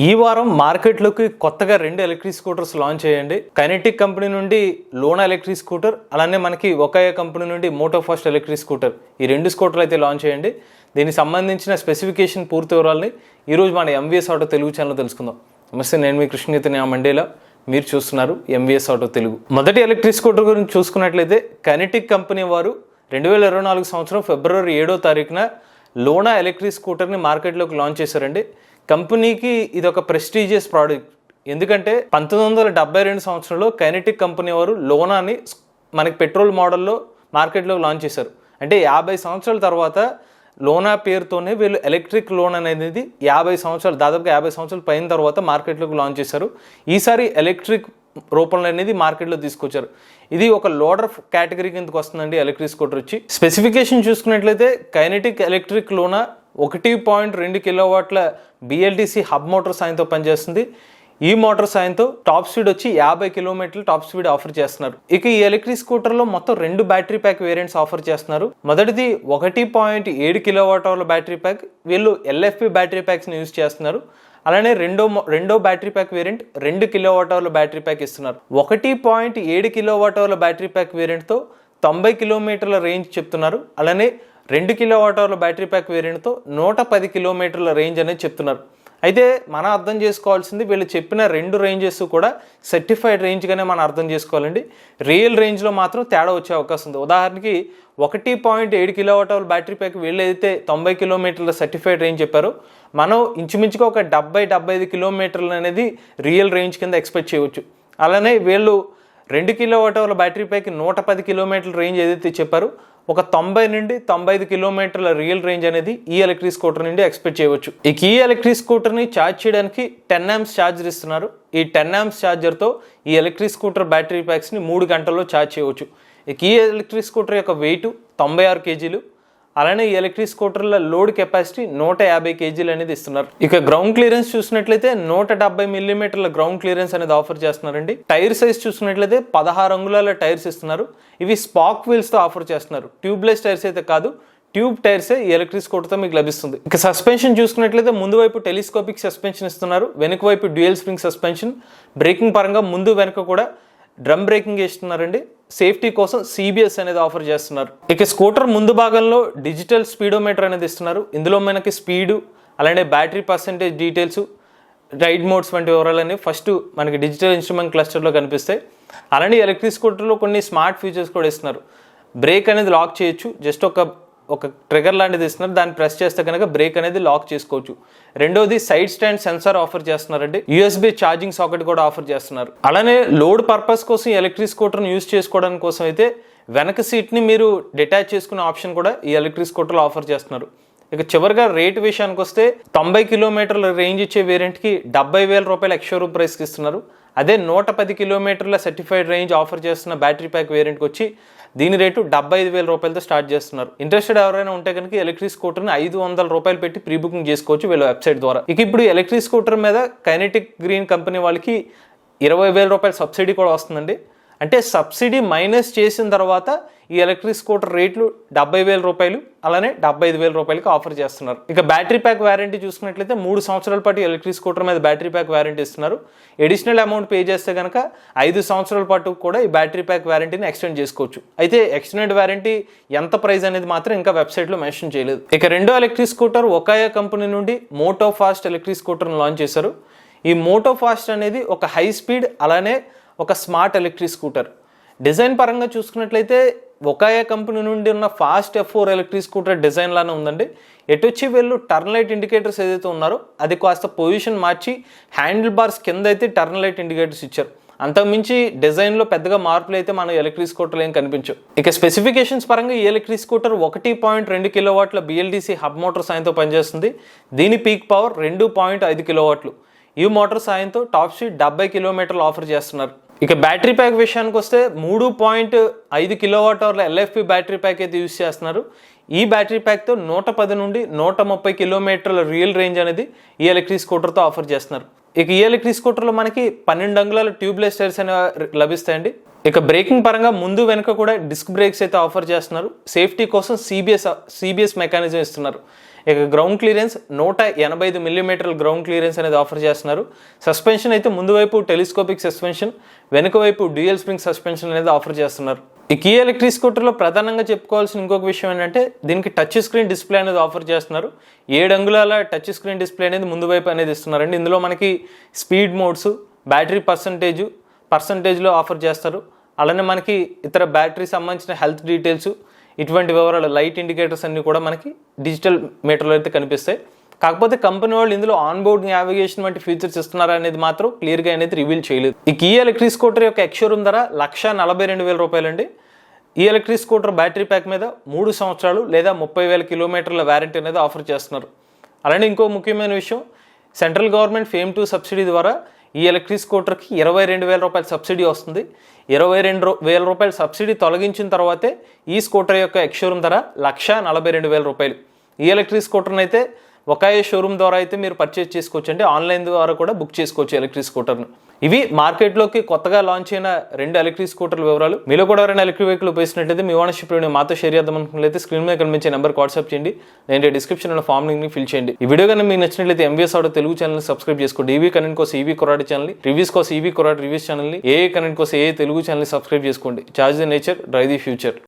ఈ వారం మార్కెట్లోకి కొత్తగా 2 ఎలక్ట్రిక్ స్కూటర్స్ లాంచ్ అయ్యండి. కైనెటిక్ కంపెనీ నుండి లోనా ఎలక్ట్రిక్ స్కూటర్, అలానే మనకి ఒకాయా కంపెనీ నుండి మోటో ఫాస్ట్ ఎలక్ట్రిక్ స్కూటర్, ఈ 2 స్కూటర్లు అయితే లాంచ్ అయ్యండి. దీనికి సంబంధించిన స్పెసిఫికేషన్ పూర్తి వివరాలని ఈరోజు మన ఎంవీఎస్ ఆటో తెలుగు ఛానల్లో తెలుసుకుందాం. నమస్తే, నేను మీ కృష్ణగీత మండేలా, మీరు చూస్తున్నారు ఎంవీఎస్ ఆటో తెలుగు. మొదటి ఎలక్ట్రిక్ స్కూటర్ గురించి చూసుకున్నట్లయితే కైనెటిక్ కంపెనీ వారు 2024 సంవత్సరం ఫిబ్రవరి 7వ తారీఖున లోనా ఎలక్ట్రిక్ స్కూటర్ని మార్కెట్లోకి లాంచ్ చేశారండి. కంపెనీకి ఇది ఒక ప్రెస్టీజియస్ ప్రోడక్ట్. ఎందుకంటే 1972 సంవత్సరంలో కైనెటిక్ కంపెనీ వారు లోనాని మనకి పెట్రోల్ మోడల్లో మార్కెట్లోకి లాంచ్ చేశారు. అంటే 50 సంవత్సరాల తర్వాత లోనా పేరుతోనే వీళ్ళు ఎలక్ట్రిక్ లోన్ అనేది 50 సంవత్సరాలు, దాదాపుగా 50 సంవత్సరాల పైన తర్వాత మార్కెట్లోకి లాంచ్ చేశారు. ఈసారి ఎలక్ట్రిక్ రూపంలో అనేది మార్కెట్లో తీసుకొచ్చారు. ఇది ఒక లోడర్ కేటగిరీ కిందకు వస్తుందండి ఎలక్ట్రిక్ స్కూటర్ వచ్చి. స్పెసిఫికేషన్ చూసుకున్నట్లయితే కైనెటిక్ ఎలక్ట్రిక్ లోనా 1.2 కిలోవాట్ల బిఎల్డిసి హబ్ మోటార్ సాయంతో పనిచేస్తుంది. ఈ మోటార్ సాయంతో టాప్ స్పీడ్ వచ్చి 50 కిలోమీటర్లు టాప్ స్పీడ్ ఆఫర్ చేస్తున్నారు. ఇక ఈ ఎలక్ట్రిక్ స్కూటర్లో మొత్తం 2 బ్యాటరీ ప్యాక్ వేరియంట్స్ ఆఫర్ చేస్తున్నారు. మొదటిది 1.7 కిలోవాట్ అవర్ల బ్యాటరీ ప్యాక్, వీళ్ళు ఎల్ఎఫ్పి బ్యాటరీ ప్యాక్స్ని యూజ్ చేస్తున్నారు. అలానే రెండో బ్యాటరీ ప్యాక్ వేరియంట్ 2 కిలోవాట్ అవర్ల బ్యాటరీ ప్యాక్ ఇస్తున్నారు. 1.7 కిలోవాట్ అవర్ల బ్యాటరీ ప్యాక్ వేరియంట్తో 90 కిలోమీటర్ల రేంజ్ చెప్తున్నారు. అలానే 2 కిలోవాట్ అవర్ల బ్యాటరీ ప్యాక్ వేరియంట్తో 110 కిలోమీటర్ల రేంజ్ అనేది చెప్తున్నారు. అయితే మనం అర్థం చేసుకోవాల్సింది, వీళ్ళు చెప్పిన 2 రేంజెస్ కూడా సర్టిఫైడ్ రేంజ్గానే మనం అర్థం చేసుకోవాలండి. రియల్ రేంజ్లో మాత్రం తేడా వచ్చే అవకాశం ఉంది. ఉదాహరణకి 1.7 కిలోవాట్ అవర్ బ్యాటరీ ప్యాక్ వీళ్ళు అయితే 90 కిలోమీటర్ల సర్టిఫైడ్ రేంజ్ చెప్పారు. మనం ఇంచుమించుగా ఒక 70-75 కిలోమీటర్లు అనేది రియల్ రేంజ్ కింద ఎక్స్పెక్ట్ చేయవచ్చు. అలానే వీళ్ళు 2 కిలోవాట్ అవర్ల బ్యాటరీ ప్యాక్ 110 కిలోమీటర్ల రేంజ్ ఏదైతే చెప్పారో, ఒక 90 నుండి 95 కిలోమీటర్ల రియల్ రేంజ్ అనేది ఈ ఎలక్ట్రిక్ స్కూటర్ నుండి ఎక్స్పెక్ట్ చేయవచ్చు. ఇక ఈ ఎలక్ట్రిక్ స్కూటర్ని ఛార్జ్ చేయడానికి 10 amps ఛార్జర్ ఇస్తున్నారు. ఈ 10 amps ఛార్జర్తో ఈ ఎలక్ట్రిక్ స్కూటర్ బ్యాటరీ ప్యాక్స్ని 3 గంటల్లో ఛార్జ్ చేయవచ్చు. ఇక ఈ ఎలక్ట్రిక్ స్కూటర్ యొక్క వెయిట్ 96 కేజీలు. అలానే ఈ ఎలక్ట్రిక్ స్కూటర్ల లోడ్ కెపాసిటీ 150 కేజీలు అనేది ఇస్తున్నారు. ఇక గ్రౌండ్ క్లియరెన్స్ చూసినట్లయితే 170 మిల్లీమీటర్ల గ్రౌండ్ క్లియరెన్స్ అనేది ఆఫర్ చేస్తున్నారండి. టైర్ సైజ్ చూసినట్లయితే 16 అంగుళాల టైర్స్ ఇస్తున్నారు. ఇవి స్పాక్ వీల్స్తో ఆఫర్ చేస్తున్నారు. ట్యూబ్లెస్ టైర్స్ అయితే కాదు, ట్యూబ్ టైర్సే ఈ ఎలక్ట్రిక్ స్కూటర్తో మీకు లభిస్తుంది. ఇక సస్పెన్షన్ చూసుకున్నట్లయితే ముందు వైపు టెలిస్కోపిక్ సస్పెన్షన్ ఇస్తున్నారు, వెనుక వైపు డ్యూయల్ స్ప్రింగ్ సస్పెన్షన్. బ్రేకింగ్ పరంగా ముందు వెనుక కూడా డ్రమ్ బ్రేకింగ్ ఇస్తున్నారండి. సేఫ్టీ కోసం సిబిఎస్ అనేది ఆఫర్ చేస్తున్నారు. ఇక స్కూటర్ ముందు భాగంలో డిజిటల్ స్పీడోమీటర్ అనేది ఇస్తున్నారు. ఇందులో మనకి స్పీడు, అలానే battery percentage details, ride modes వంటి వివరాలన్నీ ఫస్ట్ మనకి డిజిటల్ ఇన్స్ట్రుమెంట్ క్లస్టర్లో కనిపిస్తాయి. అలానే ఎలక్ట్రిక్ స్కూటర్లో కొన్ని స్మార్ట్ ఫీచర్స్ కూడా ఇస్తున్నారు. బ్రేక్ అనేది లాక్ చేయొచ్చు, జస్ట్ ఒక ట్రిగర్ లాంటిది ఇస్తున్నారు, దాన్ని ప్రెస్ చేస్తే కనుక బ్రేక్ అనేది లాక్ చేసుకోవచ్చు. రెండోది సైడ్ స్టాండ్ సెన్సార్ ఆఫర్ చేస్తున్నారండి. యూఎస్బి ఛార్జింగ్ సాకెట్ కూడా ఆఫర్ చేస్తున్నారు. అలానే లోడ్ పర్పస్ కోసం ఎలక్ట్రిక్ స్కూటర్ని యూజ్ చేసుకోవడానికి కోసం అయితే వెనక సీట్ని మీరు డిటాచ్ చేసుకునే ఆప్షన్ కూడా ఈ ఎలక్ట్రిక్ స్కూటర్లో ఆఫర్ చేస్తున్నారు. ఇక చివరిగా రేట్ విషయానికి వస్తే 90 కిలోమీటర్ల రేంజ్ ఇచ్చే వేరియంట్కి 70,000 రూపాయలు ఎక్స్షోరూమ్ ప్రైస్కి ఇస్తున్నారు. అదే 110 కిలోమీటర్ల సర్టిఫైడ్ రేంజ్ ఆఫర్ చేస్తున్న బ్యాటరీ ప్యాక్ వేరియంట్కి వచ్చి దీని రేటు 75,000 రూపాయలతో స్టార్ట్ చేస్తున్నారు. ఇంట్రెస్టెడ్ ఎవరైనా ఉంటే కనుక ఎలక్ట్రిక్ స్కూటర్ని 500 రూపాయలు పెట్టి ప్రీ బుకింగ్ చేసుకోవచ్చు వీళ్ళ వెబ్సైట్ ద్వారా. ఇక ఇప్పుడు ఎలక్ట్రిక్ స్కూటర్ మీద కైనెటిక్ గ్రీన్ కంపెనీ వాళ్ళకి 20,000 రూపాయల సబ్సిడీ కూడా వస్తుందండి. అంటే సబ్సిడీ మైనస్ చేసిన తర్వాత ఈ ఎలక్ట్రిక్ స్కూటర్ రేట్లు 70,000 రూపాయలు, అలానే 75,000 రూపాయలకి ఆఫర్ చేస్తున్నారు. ఇక బ్యాటరీ ప్యాక్ వారంటీ చూసుకున్నట్లయితే 3 సంవత్సరాల పాటు ఎలక్ట్రిక్ స్కూటర్ మీద బ్యాటరీ ప్యాక్ వారంటీ ఇస్తున్నారు. ఎడిషనల్ అమౌంట్ పే చేస్తే కనుక 5 సంవత్సరాల పాటు కూడా ఈ బ్యాటరీ ప్యాక్ వారంటీని ఎక్స్టెండ్ చేసుకోవచ్చు. అయితే ఎక్స్టెండెడ్ వారంటీ ఎంత ప్రైస్ అనేది మాత్రం ఇంకా వెబ్సైట్లో మెన్షన్ చేయలేదు. ఇక రెండో ఎలక్ట్రిక్ స్కూటర్ ఒకాయా కంపెనీ నుండి మోటో ఫాస్ట్ ఎలక్ట్రిక్ స్కూటర్ని లాంచ్ చేశారు. ఈ మోటో ఫాస్ట్ అనేది ఒక హై స్పీడ్, అలానే ఒక స్మార్ట్ ఎలక్ట్రిక్ స్కూటర్. డిజైన్ పరంగా చూసుకున్నట్లయితే ఒకాయా కంపెనీ నుండి ఉన్న fast F4 electric scooter design లానే ఉందండి. ఎటొచ్చి వీళ్ళు టర్న్ లైట్ ఇండికేటర్స్ ఏదైతే ఉన్నారో అది కాస్త పొజిషన్ మార్చి హ్యాండిల్ బార్స్ కింద అయితే టర్న్ లైట్ ఇండికేటర్స్ ఇచ్చారు. అంతకుమించి డిజైన్లో పెద్దగా మార్పులు అయితే మన ఎలక్ట్రిక్ స్కూటర్లు ఏం కనిపించవు. ఇక స్పెసిఫికేషన్స్ పరంగా ఈ ఎలక్ట్రిక్ స్కూటర్ 1.2 కిలోవాట్ల బిఎల్డిసి హబ్ మోటార్ సాయంతో పనిచేస్తుంది. దీని పీక్ పవర్ 2.5 కిలోవాట్లు. ఈ మోటార్ సాయంతో టాప్ స్పీడ్ 70 కిలోమీటర్లు ఆఫర్ చేస్తున్నారు. ఇక బ్యాటరీ ప్యాక్ విషయానికి వస్తే 3.5 కిలోవాట్ అవర్ల ఎల్ఎఫ్పి బ్యాటరీ ప్యాక్ అయితే యూజ్ చేస్తున్నారు. ఈ బ్యాటరీ ప్యాక్తో 110 నుండి 130 కిలోమీటర్ల రియల్ రేంజ్ అనేది ఈ ఎలక్ట్రిక్ స్కూటర్తో ఆఫర్ చేస్తున్నారు. ఇక ఈ ఎలక్ట్రిక్ స్కూటర్లో మనకి 12 అంగుళాల ట్యూబ్లెస్ టైర్స్ అనేవి లభిస్తాయండి. ఇక బ్రేకింగ్ పరంగా ముందు వెనుక కూడా డిస్క్ బ్రేక్స్ అయితే ఆఫర్ చేస్తున్నారు. సేఫ్టీ కోసం సిబిఎస్ మెకానిజం ఇస్తున్నారు. ఇక గ్రౌండ్ క్లియరెన్స్ 185 మిల్లీమీటర్ల గ్రౌండ్ క్లియరెన్స్ అనేది ఆఫర్ చేస్తున్నారు. సస్పెన్షన్ అయితే ముందు వైపు టెలిస్కోపిక్ సస్పెన్షన్, వెనుక వైపు డ్యూయల్ స్ప్రింగ్ సస్పెన్షన్ అనేది ఆఫర్ చేస్తున్నారు. ఈ కియా ఎలక్ట్రిక్ స్కూటర్లో ప్రధానంగా చెప్పుకోవాల్సిన ఇంకొక విషయం ఏంటంటే దీనికి టచ్ స్క్రీన్ డిస్ప్లే అనేది ఆఫర్ చేస్తున్నారు. 7 అంగుళాల టచ్ స్క్రీన్ డిస్ప్లే అనేది ముందు వైపు అనేది ఇస్తున్నారండి. ఇందులో మనకి స్పీడ్ మోడ్స్, బ్యాటరీ పర్సంటేజ్లో ఆఫర్ చేస్తారు. అలానే మనకి ఇతర బ్యాటరీ సంబంధించిన హెల్త్ డీటెయిల్స్, ఇటువంటి వివరాలు, లైట్ ఇండికేటర్స్ అన్నీ కూడా మనకి డిజిటల్ మీటర్లో అయితే కనిపిస్తాయి. కాకపోతే కంపెనీ వాళ్ళు ఇందులో ఆన్ బోర్డ్ నావిగేషన్ వంటి ఫీచర్స్ ఇస్తున్నారా అనేది మాత్రం క్లియర్గా అనేది రివీల్ చేయలేదు. ఈ కియా ఎలక్ట్రిక్ స్కూటర్ యొక్క ఎక్స్-షోరూమ్ ధర 1,42,000 రూపాయలండి. ఈ ఎలక్ట్రిక్ స్కూటర్ బ్యాటరీ ప్యాక్ మీద 3 సంవత్సరాలు లేదా 30,000 కిలోమీటర్ల వారంటీ అనేది ఆఫర్ చేస్తున్నారు. అలానే ఇంకో ముఖ్యమైన విషయం, సెంట్రల్ గవర్నమెంట్ ఫేమ్ 2 సబ్సిడీ ద్వారా ఈ ఎలక్ట్రిక్ స్కూటర్కి 22,000 రూపాయల సబ్సిడీ వస్తుంది. 22,000 రూపాయల సబ్సిడీ తొలగించిన తర్వాతే ఈ స్కూటర్ యొక్క ఎక్స్-షోరూమ్ ధర 1,42,000 రూపాయలు. ఈ ఎలక్ట్రిక్ స్కూటర్ని అయితే ఒకే షోరూమ్ ద్వారా అయితే మీరు పర్చేస్ చేసుకోవచ్చు అండి. ఆన్లైన్ ద్వారా కూడా బుక్ చేసుకోవచ్చు ఎలక్ట్రిక్ స్కూటర్ను. ఇవి మార్కెట్లోకి కొత్తగా లాంచ్ అయిన 2 ఎలక్ట్రిక్ స్కూటర్ల వివరాలు. మీలో కూడా ఎవరైనా ఎలక్ట్రిక్ వెహికల్ ఉపయోగించినట్లయితే మీ ఓనర్షిప్ మాతో షేర్ చేద్దాం అనుకున్నట్లయితే స్క్రీన్ మీద కనిపించే నెంబర్కి వాట్సాప్ చేయండి. నేను డిస్క్రిప్షన్లో ఫామ్ లింక్ని ఫిల్ చేయండి. ఈ వీడియో కానీ మీకు నచ్చినట్లయితే ఎంవీఎస్ ఆటో తెలుగు ఛానల్ని సబ్స్క్రైబ్ చేసుకోండి. ఈవీ కనెంట్ కోసం ఈవీ కొరాడి ఛానల్ని, రివ్యూస్ కోసం ఈవీ కొరాడి రివ్యూస్ ఛానల్ని, ఏ కనెంట్ కోసం ఏ తెలుగు ఛానల్ని సబ్స్క్రైబ్ చేసుకోండి. Charge the nature, drive the future.